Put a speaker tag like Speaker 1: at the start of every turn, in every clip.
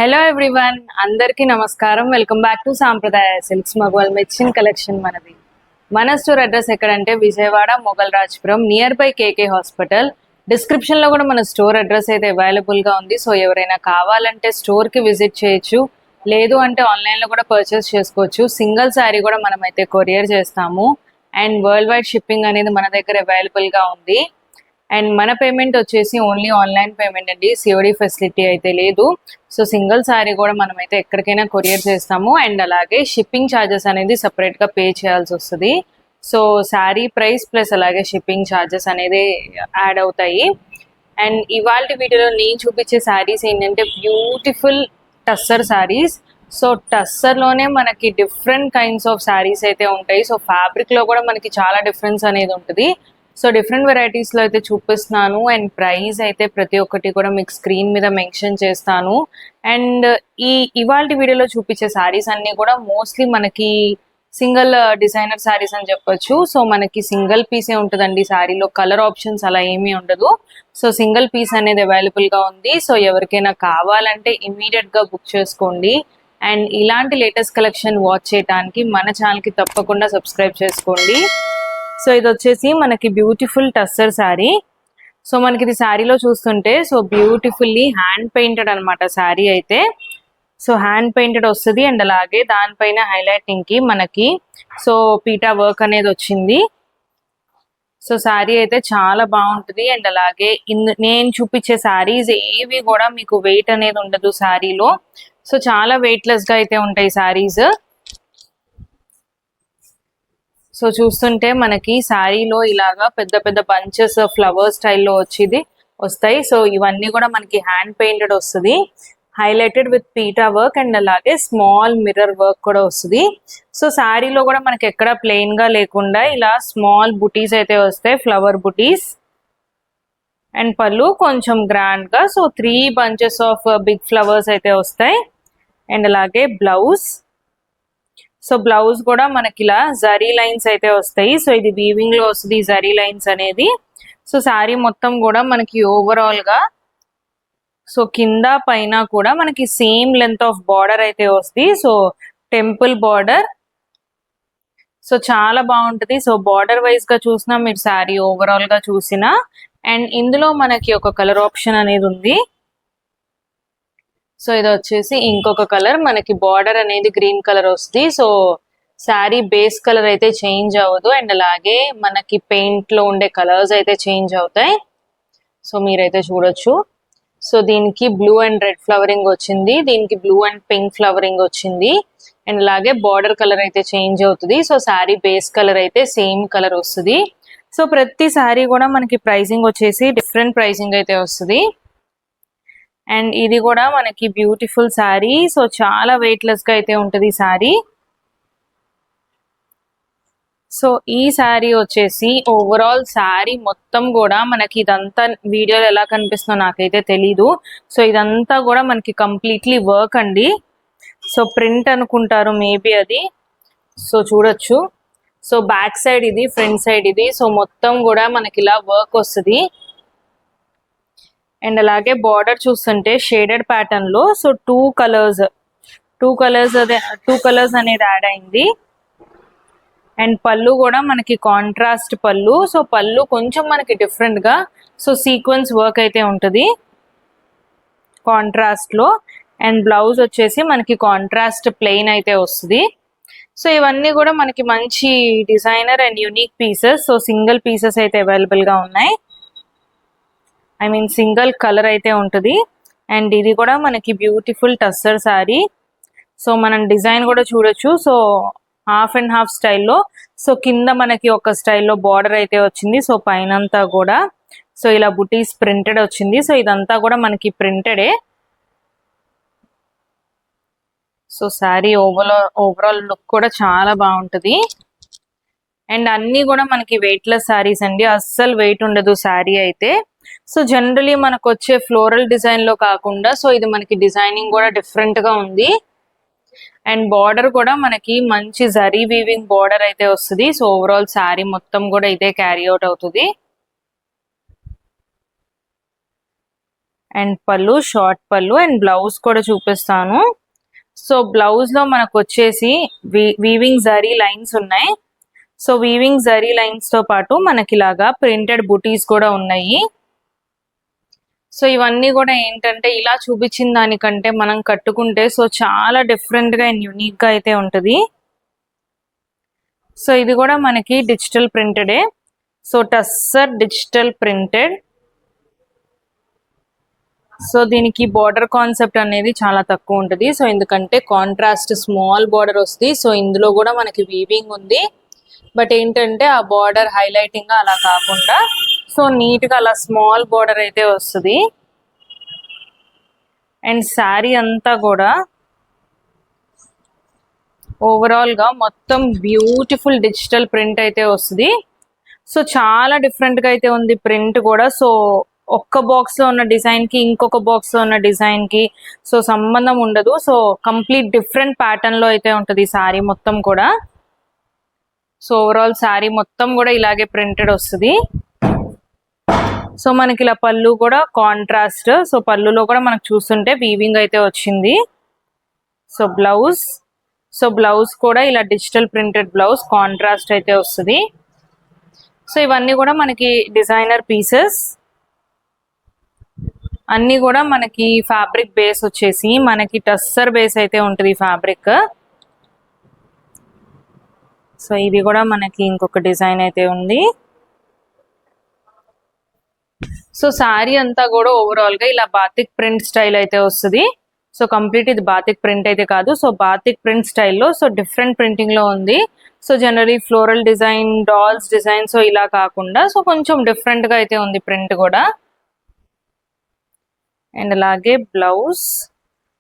Speaker 1: Hello everyone, అందరికీ నమస్కారం. Welcome back to Sampradaya silks మగవాల్ మెచ్చిన కలెక్షన్ మనది. మన స్టోర్ అడ్రస్ ఎక్కడంటే Vijayawada Mogalrajpuram near by KK hospital. Description లో కూడా మన స్టోర్ అడ్రస్ అయితే అవైలబుల్ గా ఉంది. సో ఎవరైనా కావాలంటే స్టోర్ కి విజిట్ చేయొచ్చు, లేదు అంటే ఆన్లైన్ లో కూడా పర్చేస్ చేసుకోవచ్చు. సింగిల్ శారీ కూడా మనం అయితే కొరియర్ చేస్తాము అండ్ వరల్డ్ వైడ్ షిప్పింగ్ అనేది మన దగ్గర అవైలబుల్ గా ఉంది. అండ్ మన పేమెంట్ వచ్చేసి ఓన్లీ ఆన్లైన్ పేమెంట్ అండి, సిఓడి ఫెసిలిటీ అయితే లేదు. సో సింగిల్ శారీ కూడా మనం అయితే ఎక్కడికైనా కొరియర్ చేస్తాము అండ్ అలాగే షిప్పింగ్ ఛార్జెస్ అనేది సపరేట్గా పే చేయాల్సి వస్తుంది. సో శారీ ప్రైస్ ప్లస్ అలాగే షిప్పింగ్ ఛార్జెస్ అనేది యాడ్ అవుతాయి. అండ్ ఇవాళ వీడియోలో నేను చూపించే శారీస్ ఏంటంటే బ్యూటిఫుల్ టస్సర్ శారీస్. సో టస్సర్లోనే మనకి డిఫరెంట్ కైండ్స్ ఆఫ్ శారీస్ అయితే ఉంటాయి. సో ఫ్యాబ్రిక్లో కూడా మనకి చాలా డిఫరెన్స్ అనేది ఉంటుంది. సో డిఫరెంట్ వెరైటీస్లో అయితే చూపిస్తున్నాను అండ్ ప్రైస్ అయితే ప్రతి ఒక్కటి కూడా మీకు స్క్రీన్ మీద మెన్షన్ చేస్తాను. అండ్ ఇవాళ వీడియోలో చూపించే శారీస్ అన్నీ కూడా మోస్ట్లీ మనకి సింగిల్ డిజైనర్ శారీస్ అని చెప్పొచ్చు. సో మనకి సింగిల్ పీసే ఉంటుందండి, శారీలో కలర్ ఆప్షన్స్ అలా ఏమీ ఉండదు. సో సింగిల్ పీస్ అనేది అవైలబుల్గా ఉంది. సో ఎవరికైనా కావాలంటే ఇమ్మీడియట్గా బుక్ చేసుకోండి. అండ్ ఇలాంటి లేటెస్ట్ కలెక్షన్ వాచ్ చేయడానికి మన ఛానల్కి తప్పకుండా సబ్స్క్రైబ్ చేసుకోండి. సో ఇది వచ్చేసి మనకి బ్యూటిఫుల్ టస్సర్ శారీ. సో మనకి ఇది శారీలో చూస్తుంటే సో బ్యూటిఫుల్లీ హ్యాండ్ పెయింటెడ్ అనమాట శారీ అయితే. సో హ్యాండ్ పెయింటెడ్ వస్తుంది అండ్ అలాగే దానిపైన హైలైటింగ్ కి మనకి సో పీటా వర్క్ అనేది వచ్చింది. సో శారీ అయితే చాలా బాగుంటుంది అండ్ అలాగే నేను చూపించే శారీస్ ఏవి కూడా మీకు వెయిట్ అనేది ఉండదు శారీలో. సో చాలా వెయిట్లెస్ గా అయితే ఉంటాయి శారీస్. సో చూస్తుంటే మనకి శారీలో ఇలాగా పెద్ద పెద్ద బంచెస్ ఫ్లవర్ స్టైల్లో వస్తాయి. సో ఇవన్నీ కూడా మనకి హ్యాండ్ పెయింటెడ్ వస్తుంది, highlighted with PETA work and అలాగే స్మాల్ మిర్రర్ వర్క్ కూడా వస్తుంది. సో శారీలో కూడా మనకి ఎక్కడ ప్లెయిన్ గా లేకుండా ఇలా స్మాల్ బుటీస్ అయితే వస్తాయి, ఫ్లవర్ బుటీస్. అండ్ పళ్ళు కొంచెం గ్రాండ్ గా so 3 bunches of big flowers అయితే వస్తాయి. అండ్ అలాగే బ్లౌజ్, సో బ్లౌజ్ కూడా మనకి ఇలా జరీ లైన్స్ అయితే వస్తాయి. సో ఇది వీవింగ్ లో వస్తుంది జరీ లైన్స్ అనేది. సో శారీ మొత్తం కూడా మనకి ఓవరాల్ గా సో కింద పైన కూడా మనకి సేమ్ లెంత్ ఆఫ్ బార్డర్ అయితే వస్తుంది. So temple border. సో చాలా బాగుంటది. సో బార్డర్ వైజ్ గా చూసినా మీరు శారీ ఓవరాల్ గా చూసినా. అండ్ ఇందులో మనకి ఒక కలర్ ఆప్షన్ అనేది ఉంది. సో ఇది వచ్చేసి ఇంకొక కలర్, మనకి బార్డర్ అనేది గ్రీన్ కలర్ వస్తుంది. సో శారీ బేస్ కలర్ అయితే చేంజ్ అవ్వదు అండ్ అలాగే మనకి పెయింట్ లో ఉండే కలర్స్ అయితే చేంజ్ అవుతాయి. సో మీరైతే చూడొచ్చు. సో దీనికి బ్లూ అండ్ రెడ్ ఫ్లవరింగ్ వచ్చింది, దీనికి బ్లూ అండ్ పింక్ ఫ్లవరింగ్ వచ్చింది అండ్ అలాగే బార్డర్ కలర్ అయితే చేంజ్ అవుతుంది. సో శారీ బేస్ కలర్ అయితే సేమ్ కలర్ వస్తుంది. సో ప్రతి శారీ కూడా మనకి ప్రైసింగ్ వచ్చేసి డిఫరెంట్ ప్రైసింగ్ అయితే వస్తుంది. అండ్ ఇది కూడా మనకి బ్యూటిఫుల్ శారీ. సో చాలా వెయిట్లెస్ గా అయితే ఉంటుంది ఈ శారీ. సో ఈ శారీ వచ్చేసి ఓవరాల్ శారీ మొత్తం కూడా మనకి ఇదంతా వీడియోలో ఎలా కనిపిస్తుందో నాకైతే తెలీదు. సో ఇదంతా కూడా మనకి కంప్లీట్లీ వర్క్ అండి. సో ప్రింట్ అనుకుంటారు మేబీ అది. సో చూడొచ్చు. సో బ్యాక్ సైడ్ ఇది, ఫ్రంట్ సైడ్ ఇది. సో మొత్తం కూడా మనకి ఇలా వర్క్ వస్తుంది. అండ్ అలాగే బార్డర్ చూస్తుంటే షేడెడ్ ప్యాటర్న్ లో సో టూ కలర్స్ అనేది యాడ్ అయింది. అండ్ పళ్ళు కూడా మనకి కాంట్రాస్ట్ పళ్ళు. సో పళ్ళు కొంచెం మనకి డిఫరెంట్ గా సో సీక్వెన్స్ వర్క్ అయితే ఉంటుంది కాంట్రాస్ట్ లో. అండ్ బ్లౌజ్ వచ్చేసి మనకి కాంట్రాస్ట్ ప్లెయిన్ అయితే వస్తుంది. సో ఇవన్నీ కూడా మనకి మంచి designer and unique pieces. So single pieces అయితే అవైలబుల్ గా ఉన్నాయి, సింగిల్ కలర్ అయితే ఉంటుంది. అండ్ ఇది కూడా మనకి బ్యూటిఫుల్ టస్సర్ శారీ. సో మనం డిజైన్ కూడా చూడొచ్చు. సో హాఫ్ అండ్ హాఫ్ స్టైల్లో. సో కింద మనకి ఒక స్టైల్లో బార్డర్ అయితే వచ్చింది. సో పైనంతా కూడా సో ఇలా బుటీస్ ప్రింటెడ్ వచ్చింది. సో ఇదంతా కూడా మనకి ప్రింటెడే. సో శారీ ఓవరాల్ లుక్ కూడా చాలా బాగుంటుంది. అండ్ అన్ని కూడా మనకి వెయిట్లెస్ శారీస్ అండి, అస్సలు వెయిట్ ఉండదు శారీ అయితే. సో జనరలీ మనకు వచ్చే ఫ్లోరల్ డిజైన్ లో కాకుండా సో ఇది మనకి డిజైనింగ్ కూడా డిఫరెంట్ గా ఉంది. అండ్ బార్డర్ కూడా మనకి మంచి జరీ వీవింగ్ బార్డర్ అయితే వస్తుంది. సో ఓవరాల్ శారీ మొత్తం కూడా ఇదే క్యారీ అవుట్ అవుతుంది. అండ్ పళ్ళు, షార్ట్ పళ్ళు అండ్ బ్లౌజ్ కూడా చూపిస్తాను. సో బ్లౌజ్ లో మనకు వచ్చేసి వీవింగ్ జరీ లైన్స్ ఉన్నాయి. సో వీవింగ్ జరీ లైన్స్ తో పాటు మనకి ఇలాగా ప్రింటెడ్ బుటీస్ కూడా ఉన్నాయి. సో ఇవన్నీ కూడా ఏంటంటే ఇలా చూపించిన దానికంటే మనం కట్టుకుంటే సో చాలా డిఫరెంట్ గా అండ్ యూనిక్ గా అయితే ఉంటది. సో ఇది కూడా మనకి డిజిటల్ ప్రింటెడే. So tussar digital printed. So దీనికి బార్డర్ కాన్సెప్ట్ అనేది చాలా తక్కువ ఉంటుంది. సో ఎందుకంటే కాంట్రాస్ట్ స్మాల్ బార్డర్ వస్తుంది. సో ఇందులో కూడా మనకి వీవింగ్ ఉంది. బట్ ఏంటంటే ఆ బార్డర్ హైలైటింగ్ గా అలా కాకుండా సో నీట్ గా అలా స్మాల్ బార్డర్ అయితే వస్తుంది. అండ్ శారీ అంతా కూడా ఓవరాల్ గా మొత్తం బ్యూటిఫుల్ డిజిటల్ ప్రింట్ అయితే వస్తుంది. సో చాలా డిఫరెంట్ గా అయితే ఉంది ప్రింట్ కూడా. సో ఒక్క బాక్స్ లో ఉన్న డిజైన్ కి ఇంకొక బాక్స్ లో ఉన్న డిజైన్ కి సో సంబంధం ఉండదు. సో కంప్లీట్ డిఫరెంట్ ప్యాటర్న్ లో అయితే ఉంటది శారీ మొత్తం కూడా. సో ఓవరాల్ శారీ మొత్తం కూడా ఇలాగే ప్రింటెడ్ వస్తుంది. సో మనకి ఇలా పళ్ళు కూడా కాంట్రాస్ట్. సో పళ్ళులో కూడా మనకు చూస్తుంటే వీవింగ్ అయితే వచ్చింది. సో బ్లౌజ్ కూడా ఇలా డిజిటల్ ప్రింటెడ్ బ్లౌజ్ కాంట్రాస్ట్ అయితే వస్తుంది. సో ఇవన్నీ కూడా మనకి డిజైనర్ పీసెస్. అన్ని కూడా మనకి ఫ్యాబ్రిక్ బేస్ వచ్చేసి మనకి టస్సర్ బేస్ అయితే ఉంటుంది ఫ్యాబ్రిక్. సో ఇది కూడా మనకి ఇంకొక డిజైన్ అయితే ఉంది. సో శారీ అంతా కూడా ఓవరాల్ గా ఇలా బాతిక్ ప్రింట్ స్టైల్ అయితే వస్తుంది. సో కంప్లీట్ ఇది బాతిక్ ప్రింట్ అయితే కాదు. సో బాతిక్ ప్రింట్ స్టైల్లో సో డిఫరెంట్ ప్రింటింగ్ లో ఉంది. So generally floral design, dolls design so ఇలా కాకుండా సో కొంచెం డిఫరెంట్ గా అయితే ఉంది ప్రింట్ కూడా. అండ్ అలాగే బ్లౌజ్.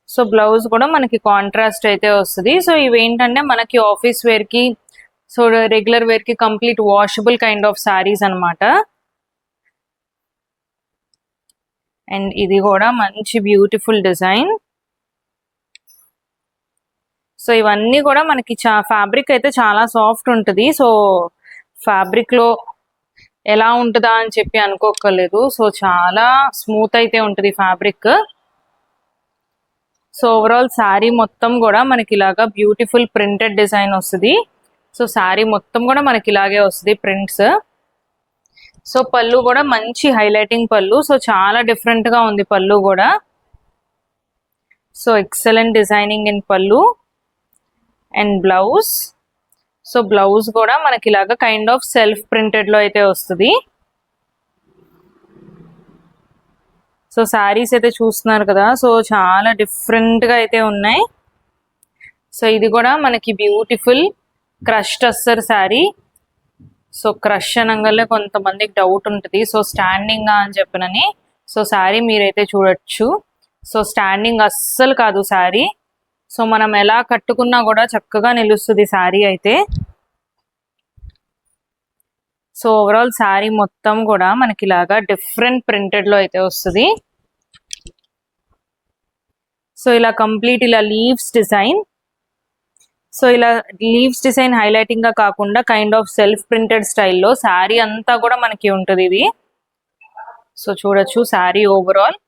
Speaker 1: సో బ్లౌజ్ కూడా మనకి కాంట్రాస్ట్ అయితే వస్తుంది. సో ఇవి ఏంటంటే మనకి ఆఫీస్ వేర్ కి సో రెగ్యులర్ వేర్ కి complete washable kind of saris అన్నమాట. అండ్ ఇది కూడా మంచి బ్యూటిఫుల్ డిజైన్. సో ఇవన్నీ కూడా మనకి ఫ్యాబ్రిక్ అయితే చాలా సాఫ్ట్ ఉంటుంది. సో ఫ్యాబ్రిక్ లో ఎలా ఉంటుందా అని చెప్పి అనుకోకర్లేదు. సో చాలా స్మూత్ అయితే ఉంటుంది ఫ్యాబ్రిక్. సో ఓవరాల్ శారీ మొత్తం కూడా మనకి ఇలాగా బ్యూటిఫుల్ ప్రింటెడ్ డిజైన్ వస్తుంది. సో శారీ మొత్తం కూడా మనకి ఇలాగే వస్తుంది ప్రింట్స్. సో పళ్ళు కూడా మంచి హైలైటింగ్ పళ్ళు. సో చాలా డిఫరెంట్ గా ఉంది పళ్ళు కూడా. సో ఎక్సలెంట్ డిజైనింగ్ ఇన్ పళ్ళు. And blouse. సో బ్లౌజ్ కూడా మనకి ఇలాగా కైండ్ ఆఫ్ సెల్ఫ్ ప్రింటెడ్ లో అయితే వస్తుంది. సో శారీస్ అయితే చూస్తున్నారు కదా. సో చాలా డిఫరెంట్ గా అయితే ఉన్నాయి. సో ఇది కూడా మనకి beautiful crush tussar sari. So crush అనగానే కొంతమందికి డౌట్ ఉంటుంది. సో స్టాండింగ్ అని చెప్పనని. సో శారీ మీరైతే చూడొచ్చు. సో స్టాండింగ్ అస్సలు కాదు శారీ. సో మనం ఎలా కట్టుకున్నా కూడా చక్కగా నిలుస్తుంది శారీ అయితే. సో ఓవరాల్ శారీ మొత్తం కూడా మనకి ఇలాగా డిఫరెంట్ ప్రింటెడ్ లో అయితే వస్తుంది. సో ఇలా కంప్లీట్ ఇలా లీవ్స్ డిజైన్. సో ఇలా లీవ్స్ డిజైన్ హైలైటింగ్ గా కాకుండా కైండ్ ఆఫ్ సెల్ఫ్ ప్రింటెడ్ స్టైల్లో శారీ అంతా కూడా మనకి ఉంటుంది ఇది. సో చూడొచ్చు శారీ ఓవరాల్.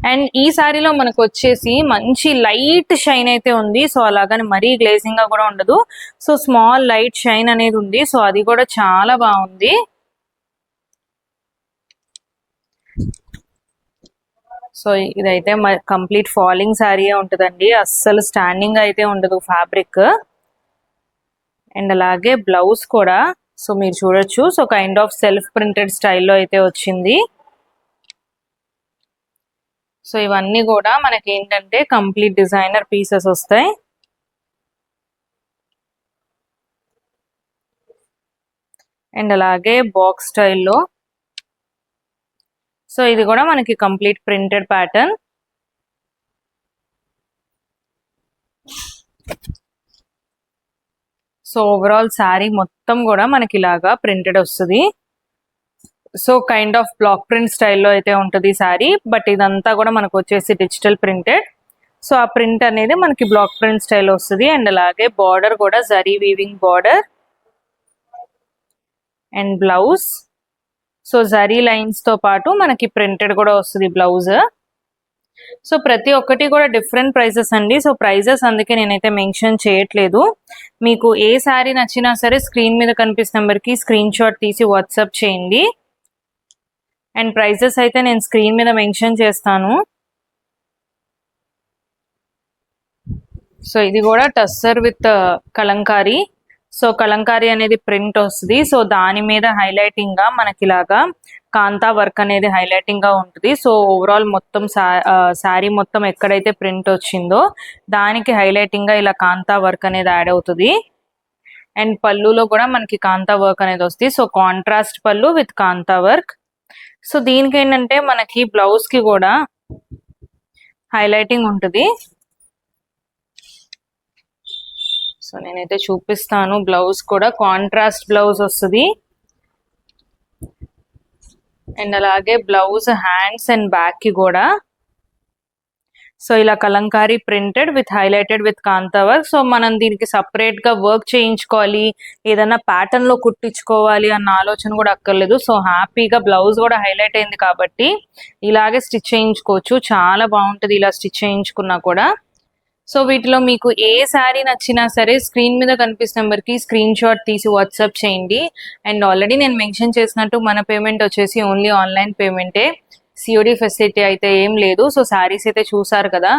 Speaker 1: అండ్ ఈ శారీలో మనకు వచ్చేసి మంచి లైట్ షైన్ అయితే ఉంది. సో అలాగని మరీ గ్లేజింగ్ గా కూడా ఉండదు. సో స్మాల్ లైట్ షైన్ అనేది ఉంది. సో అది కూడా చాలా బాగుంది. సో ఇదైతే కంప్లీట్ ఫాలింగ్ శారీయే ఉంటుందండి. అస్సలు స్టాండింగ్ అయితే ఉండదు ఫ్యాబ్రిక్. అండ్ అలాగే బ్లౌజ్ కూడా సో మీరు చూడొచ్చు. So kind of self printed స్టైల్లో అయితే వచ్చింది. సో ఇవన్నీ కూడా మనకి ఏంటంటే కంప్లీట్ డిజైనర్ పీసెస్ వస్తాయి. అండ్ అలాగే బాక్స్ స్టైల్లో. సో ఇది కూడా మనకి complete printed pattern. So overall sari మొత్తం కూడా మనకి ఇలాగా ప్రింటెడ్ వస్తుంది. So kind of block print స్టైల్లో అయితే ఉంటుంది శారీ. బట్ ఇదంతా కూడా మనకు వచ్చేసి డిజిటల్ ప్రింటెడ్. సో ఆ ప్రింట్ అనేది మనకి బ్లాక్ ప్రింట్ స్టైల్ వస్తుంది. అండ్ అలాగే బార్డర్ కూడా zari weaving border. And blouse. So zari lines తో పాటు మనకి ప్రింటెడ్ కూడా వస్తుంది బ్లౌజ్. సో ప్రతి ఒక్కటి కూడా డిఫరెంట్ ప్రైసెస్ అండి. సో ప్రైజెస్ అందుకే నేనైతే మెన్షన్ చేయట్లేదు. మీకు ఏ శారీ నచ్చినా సరే స్క్రీన్ మీద కనిపిస్తున్న నెంబర్కి స్క్రీన్ షాట్ తీసి వాట్సాప్ చేయండి. అండ్ ప్రైజెస్ అయితే నేను స్క్రీన్ మీద మెన్షన్ చేస్తాను. సో ఇది కూడా టస్సర్ విత్ కలంకారీ. సో కలంకారీ అనేది ప్రింట్ వస్తుంది. సో దాని మీద హైలైటింగ్ గా మనకి ఇలాగా కాంతా వర్క్ అనేది హైలైటింగ్ గా ఉంటుంది. సో ఓవరాల్ మొత్తం శారీ మొత్తం ఎక్కడైతే ప్రింట్ వచ్చిందో దానికి హైలైటింగ్ గా ఇలా కాంతా వర్క్ అనేది యాడ్ అవుతుంది. అండ్ పళ్ళులో కూడా మనకి కాంతా వర్క్ అనేది వస్తుంది. సో కాంట్రాస్ట్ పళ్ళు విత్ కాంతా వర్క్. సో దీనికి ఏంటంటే మనకి బ్లౌజ్ కి కూడా హైలైటింగ్ ఉంటుంది. సో నేనైతే చూపిస్తాను. బ్లౌజ్ కూడా కాంట్రాస్ట్ బ్లౌజ్ వస్తుంది. అండ్ అలాగే బ్లౌజ్ హ్యాండ్స్ అండ్ బ్యాక్ కి కూడా సో ఇలా Kalamkari printed with highlighted with Kantha work. So మనం దీనికి సపరేట్ గా వర్క్ చేయించుకోవాలి, ఏదైనా ప్యాటర్న్ లో కుట్టించుకోవాలి అన్న ఆలోచన కూడా అక్కర్లేదు. సో హ్యాపీగా బ్లౌజ్ కూడా హైలైట్ అయింది కాబట్టి ఇలాగే స్టిచ్ చేయించుకోవచ్చు. చాలా బాగుంటది ఇలా స్టిచ్ చేయించుకున్నా కూడా. సో వీటిలో మీకు ఏ శారీ నచ్చినా సరే స్క్రీన్ మీద కనిపిస్తున్న నెంబర్కి స్క్రీన్ షాట్ తీసి వాట్సాప్ చేయండి. అండ్ ఆల్రెడీ నేను మెన్షన్ చేసినట్టు మన పేమెంట్ వచ్చేసి ఓన్లీ ఆన్లైన్ పేమెంటే, సిఓడి ఫెసిలిటీ అయితే ఏం లేదు. సో శారీస్ అయితే చూసారు కదా,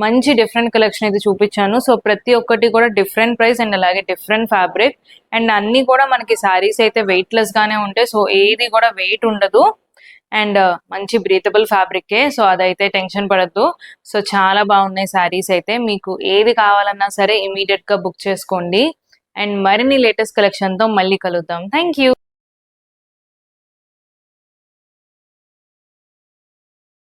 Speaker 1: మంచి డిఫరెంట్ కలెక్షన్ అయితే చూపించాను. సో ప్రతి ఒక్కటి కూడా డిఫరెంట్ ప్రైస్ అండ్ అలాగే డిఫరెంట్ ఫ్యాబ్రిక్. అండ్ అన్ని కూడా మనకి శారీస్ అయితే వెయిట్లెస్ గానే ఉంటాయి. సో ఏది కూడా వెయిట్ ఉండదు. అండ్ మంచి బ్రీతబుల్ ఫ్యాబ్రికే. సో అదైతే టెన్షన్ పడద్దు. సో చాలా బాగున్నాయి శారీస్ అయితే. మీకు ఏది కావాలన్నా సరే ఇమీడియట్ గా బుక్ చేసుకోండి. అండ్ మరిన్ని లేటెస్ట్ కలెక్షన్ తో మళ్ళీ కలుద్దాం. Thank you.